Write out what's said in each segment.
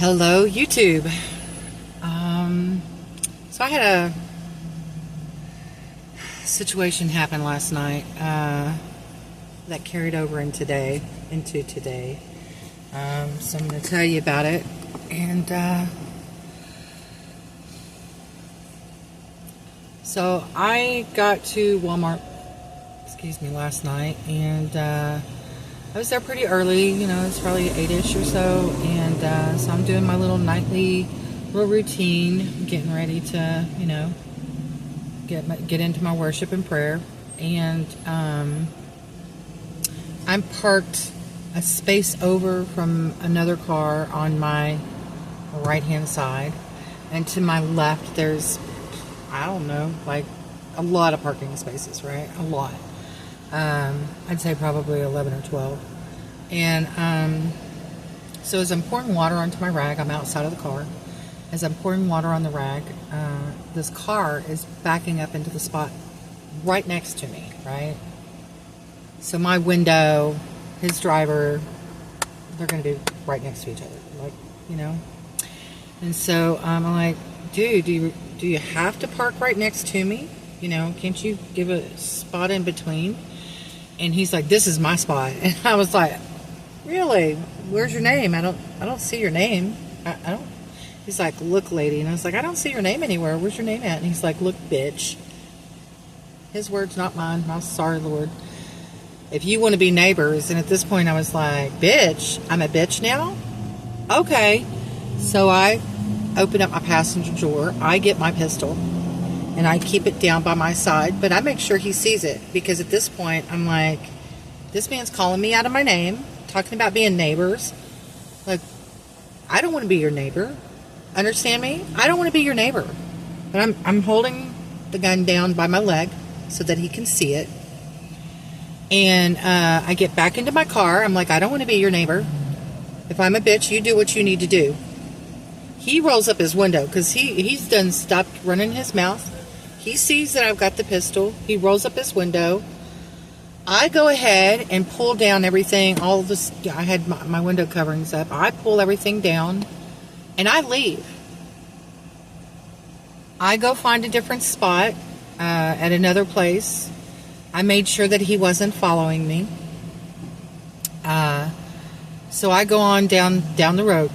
Hello, YouTube. So I had a situation happen last night that carried over into today. So I'm going to tell you about it. And so I got to Walmart, last night, and I was there pretty early. It's probably 8-ish or so, and so I'm doing my little nightly routine, getting ready to, get into my worship and prayer. And I'm parked a space over from another car on my right-hand side, and to my left there's, I don't know, like a lot of parking spaces, right? A lot. I'd say probably 11 or 12. And so as I'm pouring water onto my rag, I'm outside of the car. As I'm pouring water on the rag, this car is backing up into the spot right next to me, right? So my window, his driver, they're going to be right next to each other, And so I'm like, dude, do you have to park right next to me? Can't you give a spot in between? And he's like, this is my spot. And I was like, really? Where's your name? I don't see your name. I don't. He's like, look, lady. And I was like, I don't see your name anywhere. Where's your name at? And he's like, look, bitch. His words, not mine. I'm sorry, Lord. If you want to be neighbors. And at this point I was like, bitch, I'm a bitch now? Okay. So I open up my passenger door. I get my pistol and I keep it down by my side, but I make sure he sees it, because at this point I'm like, this man's calling me out of my name, talking about being neighbors. Like, I don't want to be your neighbor. Understand me? I don't want to be your neighbor. But I'm holding the gun down by my leg so that he can see it. And I get back into my car. I'm like, I don't want to be your neighbor. If I'm a bitch, you do what you need to do. He rolls up his window because he's done stopped running his mouth. He sees that I've got the pistol. He rolls up his window. I go ahead and pull down everything. All this, I had my window coverings up. I pull everything down and I leave. I go find a different spot at another place. I made sure that he wasn't following me. So I go on down the road,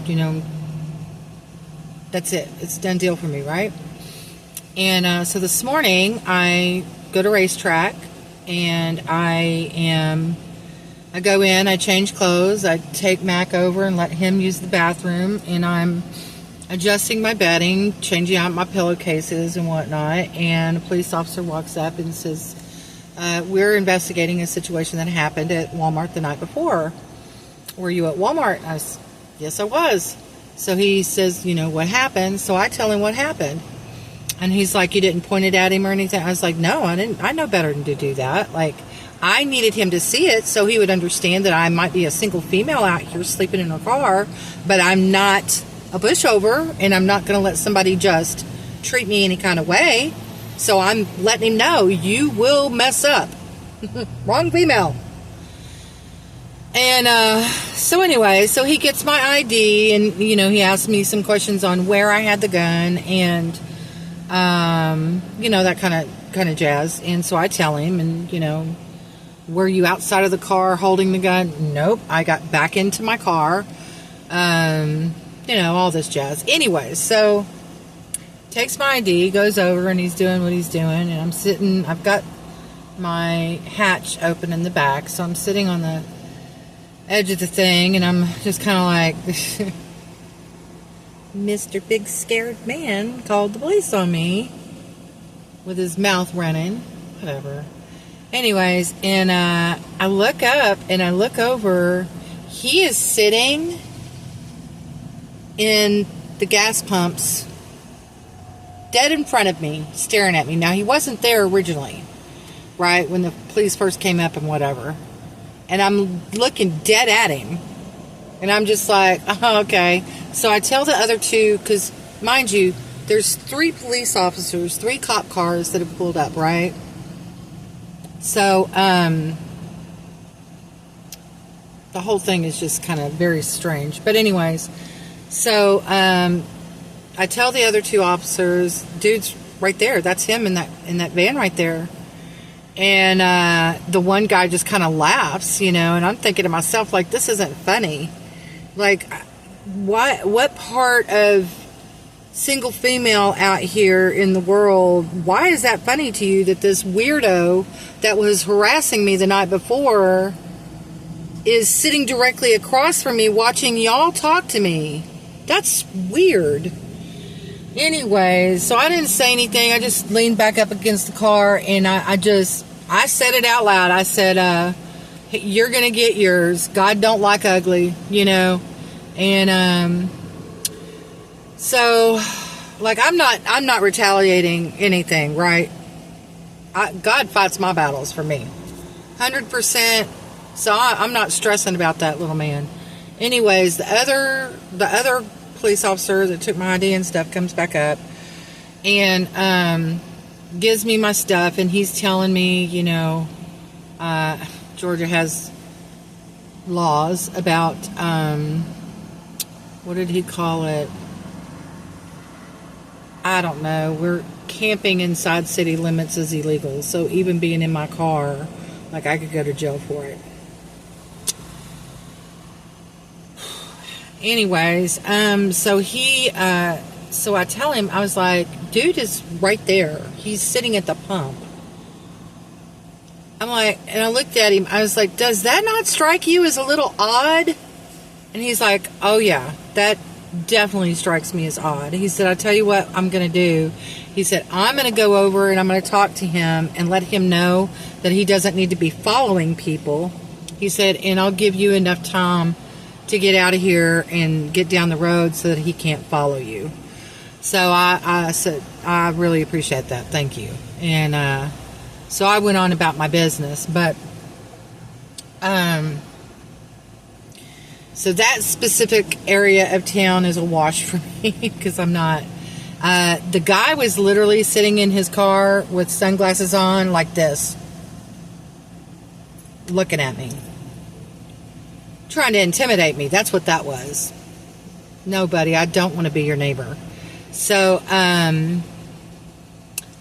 That's it. It's a done deal for me, right? And so this morning I go to Racetrack, and I go in, I change clothes, I take Mac over and let him use the bathroom, and I'm adjusting my bedding, changing out my pillowcases and whatnot, and a police officer walks up and says, we're investigating a situation that happened at Walmart the night before. Were you at Walmart? I said, yes, I was. So he says, what happened? So I tell him what happened. And he's like, you didn't point it at him or anything? I was like, no, I didn't. I know better than to do that. Like, I needed him to see it so he would understand that I might be a single female out here sleeping in a car, but I'm not a pushover, and I'm not going to let somebody just treat me any kind of way. So I'm letting him know, you will mess up. Wrong female. And so anyway, so he gets my ID, and he asks me some questions on where I had the gun, and that kind of jazz. And so I tell him, and were you outside of the car holding the gun? Nope, I got back into my car. All this jazz. Anyway, so takes my ID, goes over, and he's doing what he's doing, and I'm sitting. I've got my hatch open in the back, so I'm sitting on the edge of the thing, and I'm just kind of like, Mr. Big Scared Man called the police on me with his mouth running, whatever. Anyways, and I look up and I look over. He is sitting in the gas pumps dead in front of me, staring at me. Now, he wasn't there originally, right, when the police first came up and whatever. And I'm looking dead at him. And I'm just like, oh, okay. So I tell the other two, because, mind you, there's 3 police officers, 3 cop cars that have pulled up, right? So, the whole thing is just kind of very strange. But anyways, So I tell the other two officers, dude's right there. That's him in that van right there. And the one guy just kind of laughs, and I'm thinking to myself, like, this isn't funny. Like, what part of single female out here in the world, why is that funny to you that this weirdo that was harassing me the night before is sitting directly across from me watching y'all talk to me? That's weird. Anyways, so I didn't say anything. I just leaned back up against the car, and I said it out loud. I said, you're going to get yours. God don't like ugly, And so, like, I'm not retaliating anything, right? God fights my battles for me. 100%. So I'm not stressing about that little man. Anyways, the other police officer that took my ID and stuff comes back up and gives me my stuff, and he's telling me, Georgia has laws about, what did he call it? I don't know. We're camping inside city limits is illegal. So even being in my car, like, I could go to jail for it. Anyways, so I tell him, I was like, dude is right there. He's sitting at the pump. I'm like, and I looked at him, I was like, does that not strike you as a little odd? And he's like, oh yeah, that definitely strikes me as odd. He said, I'll tell you what I'm going to do. He said, I'm going to go over and I'm going to talk to him and let him know that he doesn't need to be following people. He said, and I'll give you enough time to get out of here and get down the road so that he can't follow you. So I said, I really appreciate that. Thank you. And so I went on about my business. But so that specific area of town is a wash for me because I'm not. The guy was literally sitting in his car with sunglasses on like this, looking at me, trying to intimidate me. That's what that was. No, buddy, I don't want to be your neighbor. So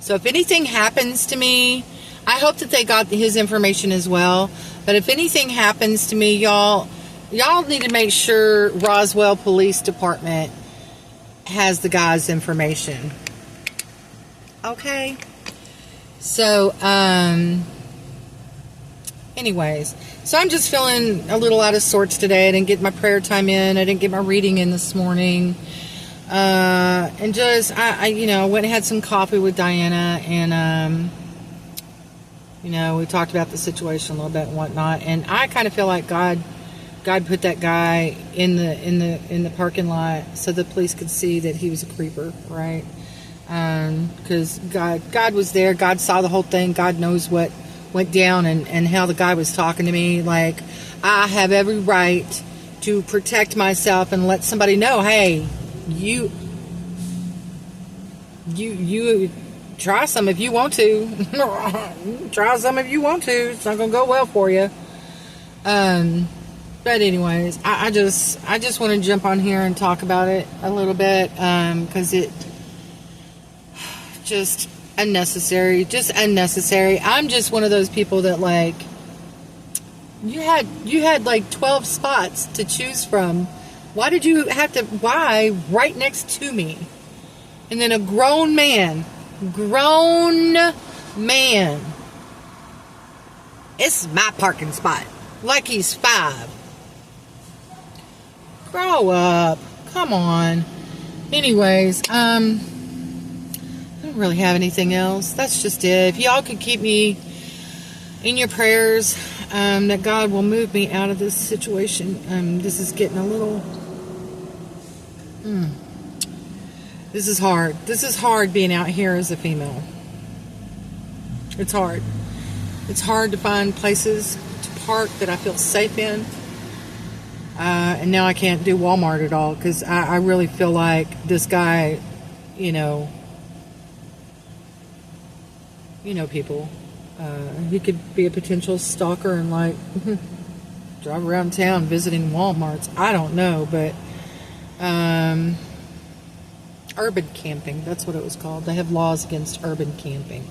if anything happens to me, I hope that they got his information as well. But if anything happens to me, y'all need to make sure Roswell Police Department has the guy's information. Okay? So, anyways, so I'm just feeling a little out of sorts today. I didn't get my prayer time in. I didn't get my reading in this morning. And just, I went and had some coffee with Diana, and, we talked about the situation a little bit and whatnot. And I kind of feel like God put that guy in the parking lot so the police could see that he was a creeper, right? Because God was there. God saw the whole thing. God knows what went down and how the guy was talking to me. Like, I have every right to protect myself and let somebody know, hey, you try some if you want to. Try some if you want to. It's not gonna go well for you. But anyways, I just want to jump on here and talk about it a little bit, because it just unnecessary. I'm just one of those people that, like, you had like 12 spots to choose from. Why did you have to? Why right next to me? And then a grown man. It's my parking spot. Like he's 5. Grow up. Come on. Anyways, I don't really have anything else. That's just it. If y'all could keep me in your prayers, that God will move me out of this situation. This is getting a little... This is hard. This is hard being out here as a female. It's hard. It's hard to find places to park that I feel safe in. And now I can't do Walmart at all because I really feel like this guy, people. He could be a potential stalker and, like, drive around town visiting Walmarts. I don't know, but Urban camping. That's what it was called. They have laws against urban camping.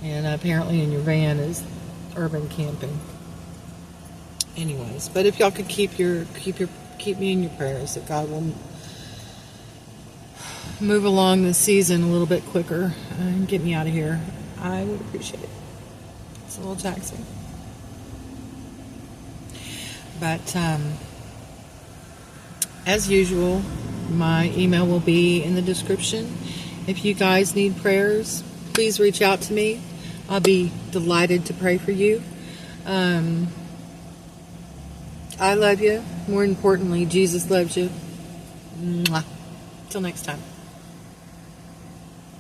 And apparently in your van is urban camping. Anyways, but if y'all could keep me in your prayers that God will move along this season a little bit quicker and get me out of here, I would appreciate it. It's a little taxing. But as usual, my email will be in the description. If you guys need prayers, please reach out to me. I'll be delighted to pray for you. I love you. More importantly, Jesus loves you. Mwah. Till next time.